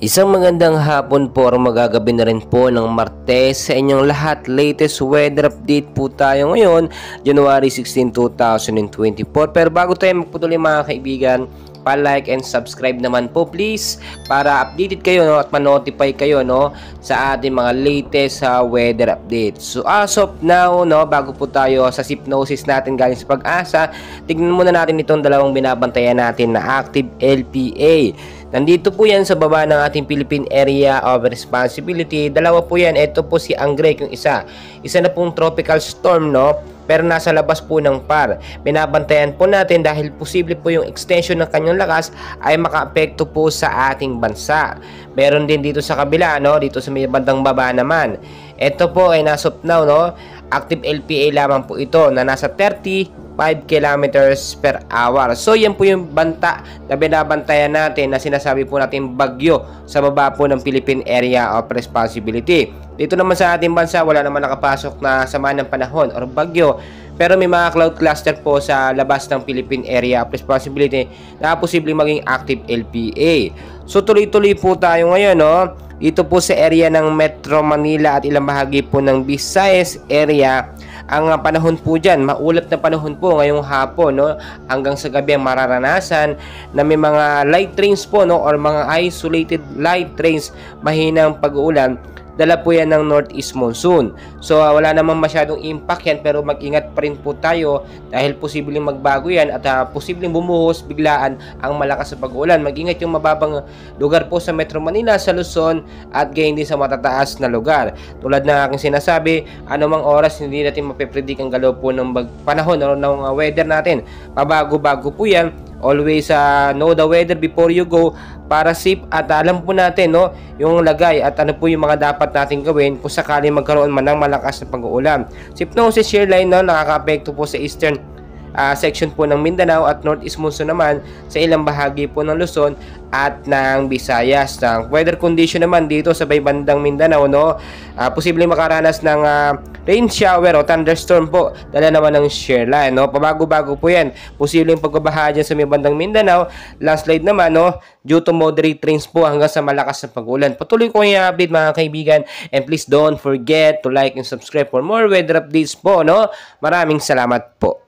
Isang magandang hapon po or magagabi na rin po ng Martes sa inyong lahat. Latest weather update po tayo ngayon, January 16, 2024. Pero bago tayo magpatuloy mga kaibigan, pa-like and subscribe naman po please para updated kayo at ma-notify kayo sa ating mga latest weather updates. So as of now, bago po tayo sa hypnosis natin galing sa Pag-asa, tignan muna natin itong dalawang binabantayan natin na active LPA. Nandito po yan sa baba ng ating Philippine Area of Responsibility. Dalawa po yan. Ito po si Anggrek, yung isa. Isa na pong tropical storm, pero nasa labas po ng PAR. Binabantayan po natin dahil posible po yung extension ng kanyang lakas ay makaapekto po sa ating bansa. Meron din dito sa kabila, dito sa may bandang baba naman. Ito po ay as of now, active LPA lamang po ito na nasa 35 kilometers per hour. So yan po yung banta na binabantayan natin na sinasabi po natin bagyo sa baba po ng Philippine Area of Responsibility. Dito naman sa ating bansa wala naman nakapasok na sama ng panahon or bagyo, pero may mga cloud cluster po sa labas ng Philippine Area of Responsibility na posibleng maging active LPA. So tuloy-tuloy po tayo ngayon, dito po sa area ng Metro Manila at ilang bahagi po ng Visayas area. Ang panahon po dyan, maulap na panahon po ngayong hapon, hanggang sa gabi ang mararanasan na may mga light rains po, or mga isolated light rains, mahinang pag-uulan. Dala po yan ng northeast monsoon. So wala namang masyadong impact yan, pero mag-ingat pa rin po tayo dahil posibleng magbago yan at posibleng bumuhos biglaan ang malakas sa pag-uulan. Mag-ingat yung mababang lugar po sa Metro Manila, sa Luzon at gayon din sa matataas na lugar. Tulad na aking sinasabi, anumang oras hindi natin mapipredict ang galaw po ng panahon o ng weather natin. Pabago-bago po yan. Always know the weather before you go para safe at alam po natin yung lagay at ano po yung mga dapat natin gawin kung sakali magkaroon man ng malakas na pag-uulan. Hypnosis shear line nakaka-apekto po sa eastern section po ng Mindanao at northeast monsoon naman sa ilang bahagi po ng Luzon at ng Visayas. Ang weather condition naman dito sa bandang Mindanao, posibleng makaranas ng rain shower o thunderstorm po, dala naman ng shear line, pabago-bago po yan. Posibleng pagbabaha dyan sa may bandang Mindanao, landslide naman, due to moderate rains po hanggang sa malakas na pag-ulan. Patuloy ko yung update mga kaibigan, and please don't forget to like and subscribe for more weather updates po, Maraming salamat po.